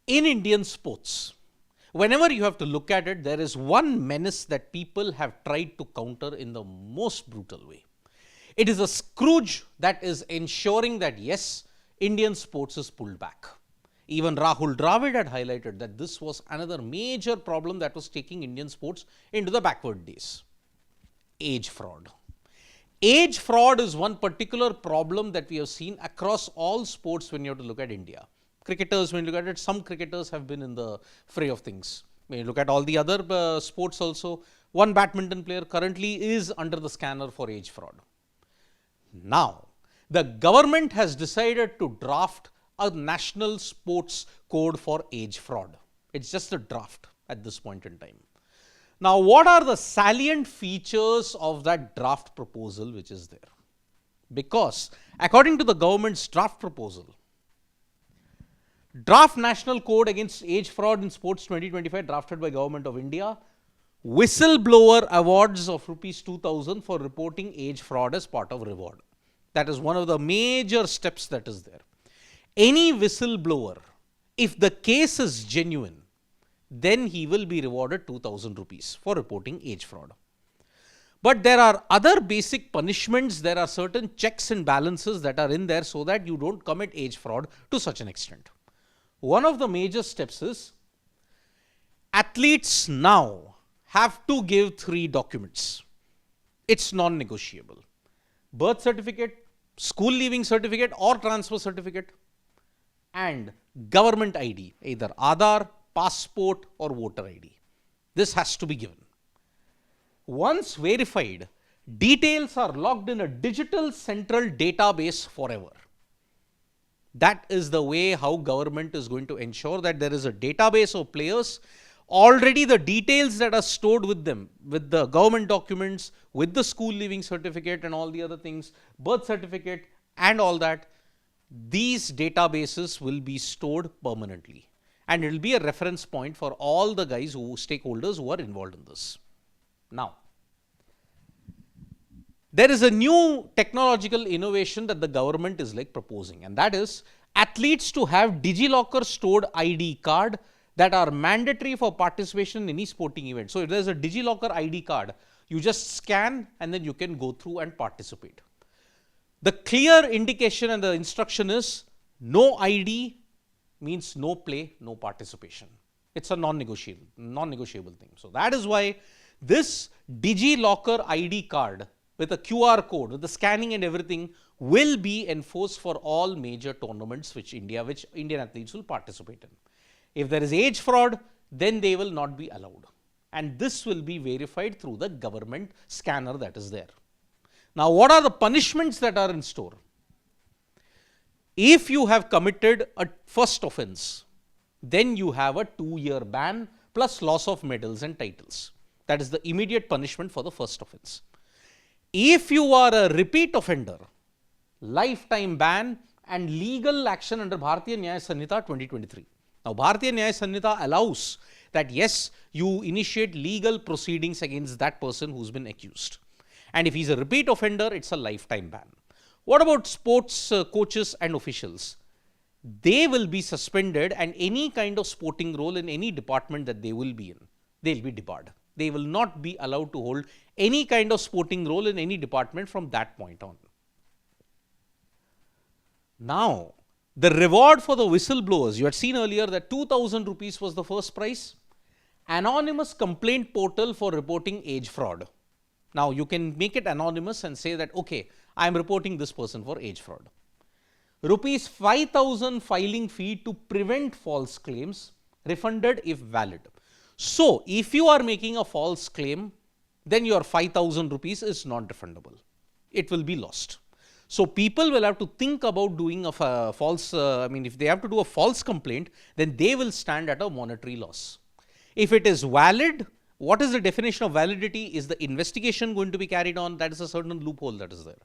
In Indian sports, whenever you have to look at it, there is one menace that people have tried to counter in the most brutal way. It is a Scrooge that is ensuring that yes, Indian sports is pulled back. Even Rahul Dravid had highlighted that this was another major problem that was taking Indian sports into the backward days. Age fraud. Age fraud is one particular problem that we have seen across all sports when you have to look at India. Cricketers, when you look at it, some cricketers have been in the fray of things. When you look at all the other sports also, one badminton player currently is under the scanner for age fraud. Now, the government has decided to draft a national sports code for age fraud. It's just a draft at this point in time. Now, what are the salient features of that draft proposal which is there? Because according to the government's draft proposal, Draft National Code Against Age Fraud in Sports 2025 drafted by Government of India, Whistleblower awards of rupees 2,000 for reporting age fraud as part of reward. That is one of the major steps that is there. Any whistleblower, if the case is genuine, then he will be rewarded 2,000 rupees for reporting age fraud. But there are other basic punishments, there are certain checks and balances that are in there so that you don't commit age fraud to such an extent. One of the major steps is athletes now have to give 3 documents. It's non-negotiable. Birth certificate, school leaving certificate or transfer certificate, and government ID, either Aadhaar, passport or voter ID. This has to be given. Once verified, details are logged in a digital central database forever. That is the way how government is going to ensure that there is a database of players. Already the details that are stored with them, with the government documents, with the school leaving certificate and all the other things, birth certificate and all that, these databases will be stored permanently. And it will be a reference point for all the guys stakeholders who are involved in this. Now, there is a new technological innovation that the government is proposing, and that is athletes to have Digilocker stored ID card that are mandatory for participation in any sporting event. So if there is a Digilocker ID card, you just scan and then you can go through and participate. The clear indication and the instruction is no ID means no play, no participation. It's a non-negotiable thing. So that is why this Digilocker ID card with a QR code, with the scanning and everything, will be enforced for all major tournaments which Indian athletes will participate in. If there is age fraud, then they will not be allowed. And this will be verified through the government scanner that is there. Now, what are the punishments that are in store? If you have committed a first offense, then you have a 2-year ban plus loss of medals and titles. That is the immediate punishment for the first offense. If you are a repeat offender, lifetime ban and legal action under Bharatiya Nyaya Sanhita 2023. Now, Bharatiya Nyaya Sanhita allows that yes, you initiate legal proceedings against that person who's been accused. And if he's a repeat offender, it's a lifetime ban. What about sports coaches and officials? They will be suspended, and any kind of sporting role in any department that they will be in, they'll be debarred. They will not be allowed to hold any kind of sporting role in any department from that point on. Now, the reward for the whistleblowers, you had seen earlier that 2,000 rupees was the first prize. Anonymous complaint portal for reporting age fraud. Now, you can make it anonymous and say that, okay, I am reporting this person for age fraud. Rupees 5,000 filing fee to prevent false claims, refunded if valid. So, if you are making a false claim, then your 5,000 rupees is not refundable. It will be lost. So, people will have to think about doing a false, if they have to do a false complaint, then they will stand at a monetary loss. If it is valid, what is the definition of validity? Is the investigation going to be carried on? That is a certain loophole that is there.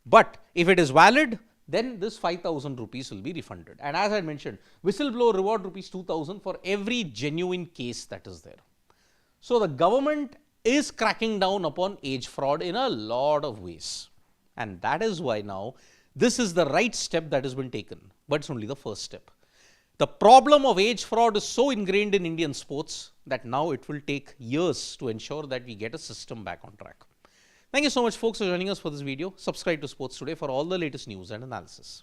But if it is valid, then this 5,000 rupees will be refunded. And as I mentioned, whistleblower reward rupees 2,000 for every genuine case that is there. So, the government is cracking down upon age fraud in a lot of ways. And that is why now this is the right step that has been taken, but it's only the first step. The problem of age fraud is so ingrained in Indian sports that now it will take years to ensure that we get a system back on track. Thank you so much, folks, for joining us for this video. Subscribe to Sports Today for all the latest news and analysis.